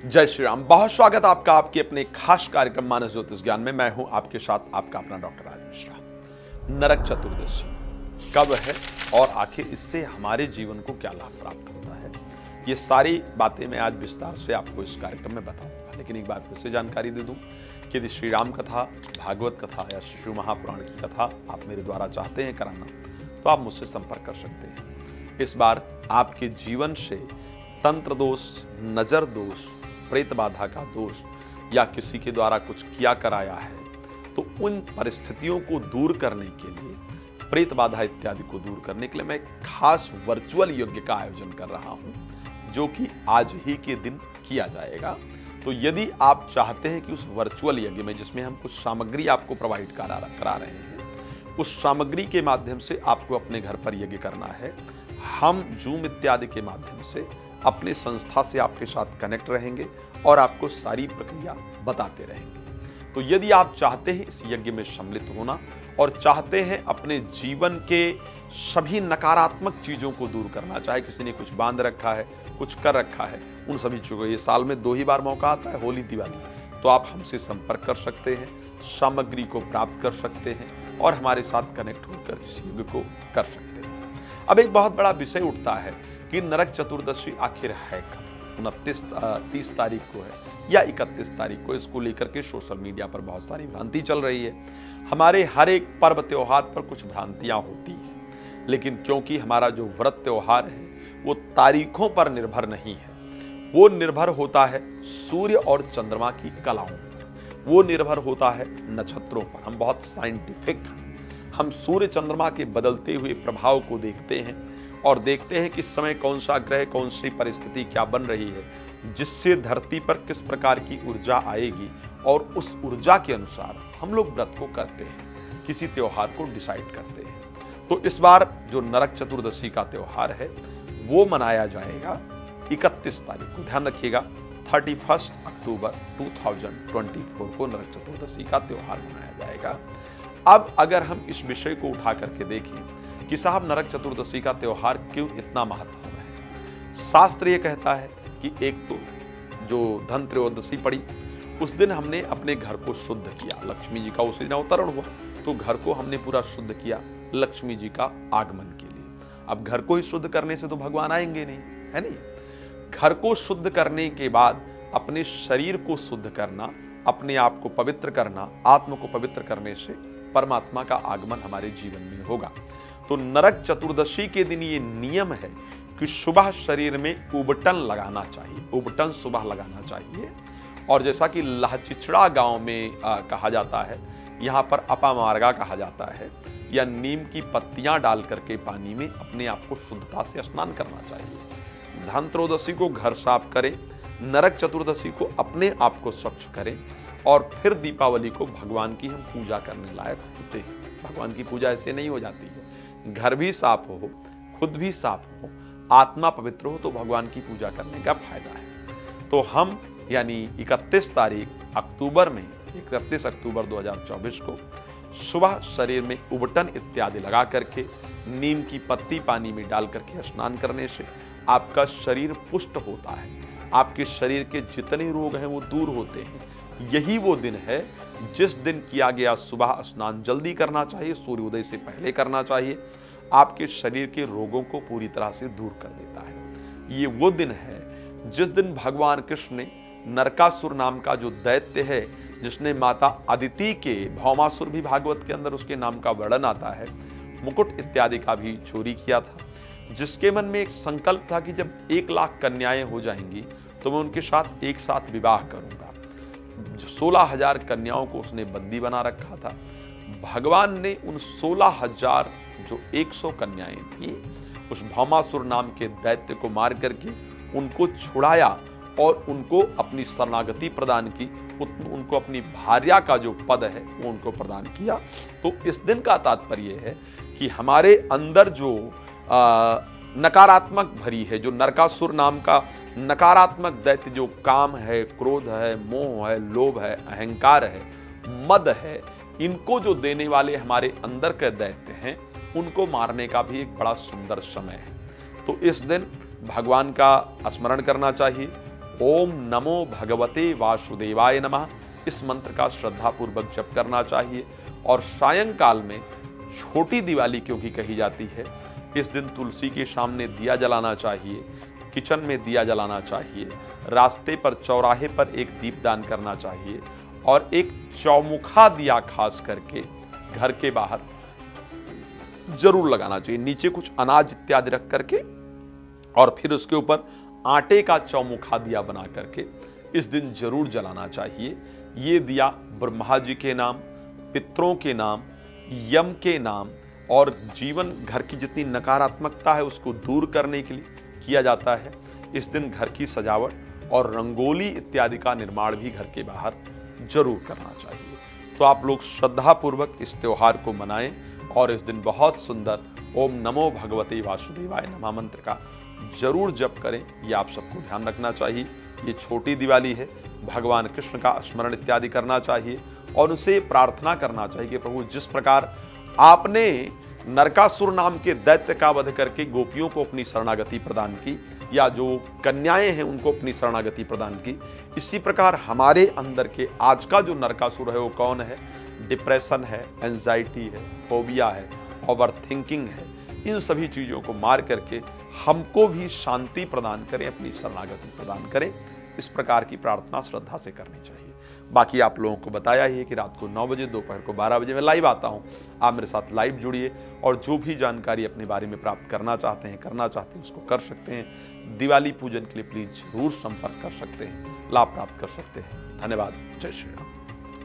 जय श्री राम। बहुत स्वागत आपका आपके अपने खास कार्यक्रम मानस ज्योतिष ज्ञान में। मैं हूं आपके साथ आपका अपना डॉक्टर राज मिश्रा। नरक चतुर्दशी कब है और आखिर इससे हमारे जीवन को क्या लाभ प्राप्त होता है, ये सारी बातें मैं आज विस्तार से आपको इस कार्यक्रम में बताऊंगा। लेकिन एक बार फिर से जानकारी दे दूं कि यदि श्री राम कथा, भागवत कथा या शिव महापुराण की कथा आप मेरे द्वारा चाहते हैं कराना, तो आप मुझसे संपर्क कर सकते हैं। इस बार आपके जीवन से तंत्र दोष, नजर दोष, प्रेत बाधा का दोष या किसी के द्वारा कुछ किया कराया है, तो उन परिस्थितियों को दूर करने के लिए, प्रेत बाधा इत्यादि को दूर करने के लिए मैं एक खास वर्चुअल यज्ञ का आयोजन कर रहा हूं, जो कि आज ही के दिन किया जाएगा। तो यदि आप चाहते हैं कि उस वर्चुअल यज्ञ में, जिसमें हम कुछ सामग्री आपको प्रोवाइड करा रहे हैं, उस सामग्री के माध्यम से आपको अपने घर पर यज्ञ करना है, हम जूम इत्यादि के माध्यम से अपने संस्था से आपके साथ कनेक्ट रहेंगे और आपको सारी प्रक्रिया बताते रहेंगे। तो यदि आप चाहते हैं इस यज्ञ में सम्मिलित होना और चाहते हैं अपने जीवन के सभी नकारात्मक चीज़ों को दूर करना, चाहे किसी ने कुछ बांध रखा है, कुछ कर रखा है, उन सभी चीज़ों को, ये साल में 2 ही बार मौका आता है, होली दिवाली, तो आप हमसे संपर्क कर सकते हैं, सामग्री को प्राप्त कर सकते हैं और हमारे साथ कनेक्ट होकर इस यज्ञ को कर सकते हैं। अब एक बहुत बड़ा विषय उठता है कि नरक चतुर्दशी आखिर है कब, 30 तारीख को है या 31 तारीख को। इसको लेकर के सोशल मीडिया पर बहुत सारी भ्रांति चल रही है। हमारे हर एक पर्व त्योहार पर कुछ भ्रांतियां होती हैं, लेकिन क्योंकि हमारा जो व्रत त्योहार है वो तारीखों पर निर्भर नहीं है, वो निर्भर होता है सूर्य और चंद्रमा की कलाओं पर, वो निर्भर होता है नक्षत्रों पर। हम बहुत साइंटिफिक हैं, हम सूर्य चंद्रमा के बदलते हुए प्रभाव को देखते हैं और देखते हैं कि इस समय कौन सा ग्रह, कौन सी परिस्थिति क्या बन रही है, जिससे धरती पर किस प्रकार की ऊर्जा आएगी, और उस ऊर्जा के अनुसार हम लोग व्रत को करते हैं, किसी त्योहार को डिसाइड करते हैं। तो इस बार जो नरक चतुर्दशी का त्योहार है वो मनाया जाएगा 31 तारीख को। ध्यान रखिएगा, 31 अक्टूबर 2024 को नरक चतुर्दशी का त्योहार मनाया जाएगा। अब अगर हम इस विषय को उठा करके देखें कि साहब नरक चतुर्दशी का त्योहार क्यों इतना महत्वपूर्ण है, शास्त्र ये कहता है कि एक तो जो धन त्रयोदशी पड़ी, उस दिन हमने अपने घर को शुद्ध किया, लक्ष्मी जी का उस दिन अवतरण हुआ, तो घर को हमने पूरा शुद्ध किया लक्ष्मी जी का आगमन के लिए। अब घर को ही शुद्ध करने से तो भगवान आएंगे नहीं, है नहीं। घर को शुद्ध करने के बाद अपने शरीर को शुद्ध करना, अपने आप को पवित्र करना, आत्मा को पवित्र करने से परमात्मा का आगमन हमारे जीवन में होगा। तो नरक चतुर्दशी के दिन ये नियम है कि सुबह शरीर में उबटन लगाना चाहिए, उबटन सुबह लगाना चाहिए। और जैसा कि लहचिचड़ा गांव में कहा जाता है, यहाँ पर अपामार्गा कहा जाता है, या नीम की पत्तियां डाल करके पानी में अपने आप को शुद्धता से स्नान करना चाहिए। धन त्रयोदशी को घर साफ करें, नरक चतुर्दशी को अपने आप को स्वच्छ करें, और फिर दीपावली को भगवान की हम पूजा करने लायक होते हैं। भगवान की पूजा ऐसे नहीं हो जाती है, घर भी साफ हो, खुद भी साफ हो, आत्मा पवित्र हो, तो भगवान की पूजा करने का फायदा है। तो हम यानी 31 तारीख अक्टूबर में, 31 अक्टूबर 2024 को सुबह शरीर में उबटन इत्यादि लगा करके, नीम की पत्ती पानी में डाल करके स्नान करने से आपका शरीर पुष्ट होता है, आपके शरीर के जितने रोग हैं वो दूर होते हैं। यही वो दिन है जिस दिन किया गया सुबह स्नान जल्दी करना चाहिए, सूर्योदय से पहले करना चाहिए, आपके शरीर के रोगों को पूरी तरह से दूर कर देता है। ये वो दिन है जिस दिन भगवान कृष्ण ने नरकासुर नाम का जो दैत्य है, जिसने माता अदिति के, भौमासुर भी भागवत के अंदर उसके नाम का वर्णन आता है, मुकुट इत्यादि का भी चोरी किया था, जिसके मन में एक संकल्प था कि जब 1 लाख कन्याएं हो जाएंगी तो मैं उनके साथ एक साथ विवाह करूंगा। 16,000 कन्याओं को उसने बंदी बना रखा था। भगवान ने उन 16,000 जो 100 कन्याएं थी, उस भौमासुर नाम के दैत्य को मार करके उनको छुड़ाया और उनको अपनी शरणागति प्रदान की, उनको अपनी भार्या का जो पद है वो उनको प्रदान किया। तो इस दिन का तात्पर्य है कि हमारे अंदर जो नकारात्मक भरी है, जो नरकासुर नाम का नकारात्मक दैत्य, जो काम है, क्रोध है, मोह है, लोभ है, अहंकार है, मद है, इनको जो देने वाले हमारे अंदर के दैत्य हैं, उनको मारने का भी एक बड़ा सुंदर समय है। तो इस दिन भगवान का स्मरण करना चाहिए, ओम नमो भगवते वासुदेवाय नमः, इस मंत्र का श्रद्धापूर्वक जप करना चाहिए। और सायंकाल में छोटी दिवाली क्योंकि कही जाती है, इस दिन तुलसी के सामने दिया जलाना चाहिए, किचन में दिया जलाना चाहिए, रास्ते पर चौराहे पर एक दीपदान करना चाहिए और एक चौमुखा दिया खास करके घर के बाहर जरूर लगाना चाहिए, नीचे कुछ अनाज इत्यादि रख करके, और फिर उसके ऊपर आटे का चौमुखा दिया बना करके इस दिन जरूर जलाना चाहिए। ये दिया ब्रह्मा जी के नाम, पितरों के नाम, यम के नाम और जीवन घर की जितनी नकारात्मकता है उसको दूर करने के लिए किया जाता है। इस दिन घर की सजावट और रंगोली इत्यादि का निर्माण भी घर के बाहर जरूर करना चाहिए। तो आप लोग श्रद्धापूर्वक इस त्योहार को मनाएं और इस दिन बहुत सुंदर ओम नमो भगवते वासुदेवाय नमः मंत्र का जरूर जप करें। ये आप सबको ध्यान रखना चाहिए। ये छोटी दिवाली है, भगवान कृष्ण का स्मरण इत्यादि करना चाहिए और उनसे प्रार्थना करना चाहिए कि प्रभु जिस प्रकार आपने नरकासुर नाम के दैत्य का वध करके गोपियों को अपनी शरणागति प्रदान की, या जो कन्याएं हैं उनको अपनी शरणागति प्रदान की, इसी प्रकार हमारे अंदर के आज का जो नरकासुर है वो कौन है? डिप्रेशन है, एंजाइटी है, फोबिया है, ओवर थिंकिंग है। इन सभी चीज़ों को मार करके हमको भी शांति प्रदान करें, अपनी शरणागति प्रदान करें। इस प्रकार की प्रार्थना श्रद्धा से करनी चाहिए। बाकी आप लोगों को बताया ही है कि रात को 9 बजे, दोपहर को 12 बजे मैं लाइव आता हूँ। आप मेरे साथ लाइव जुड़िए और जो भी जानकारी अपने बारे में प्राप्त करना चाहते हैं उसको कर सकते हैं। दिवाली पूजन के लिए प्लीज जरूर संपर्क कर सकते हैं, लाभ प्राप्त कर सकते हैं। धन्यवाद। जय श्री राम।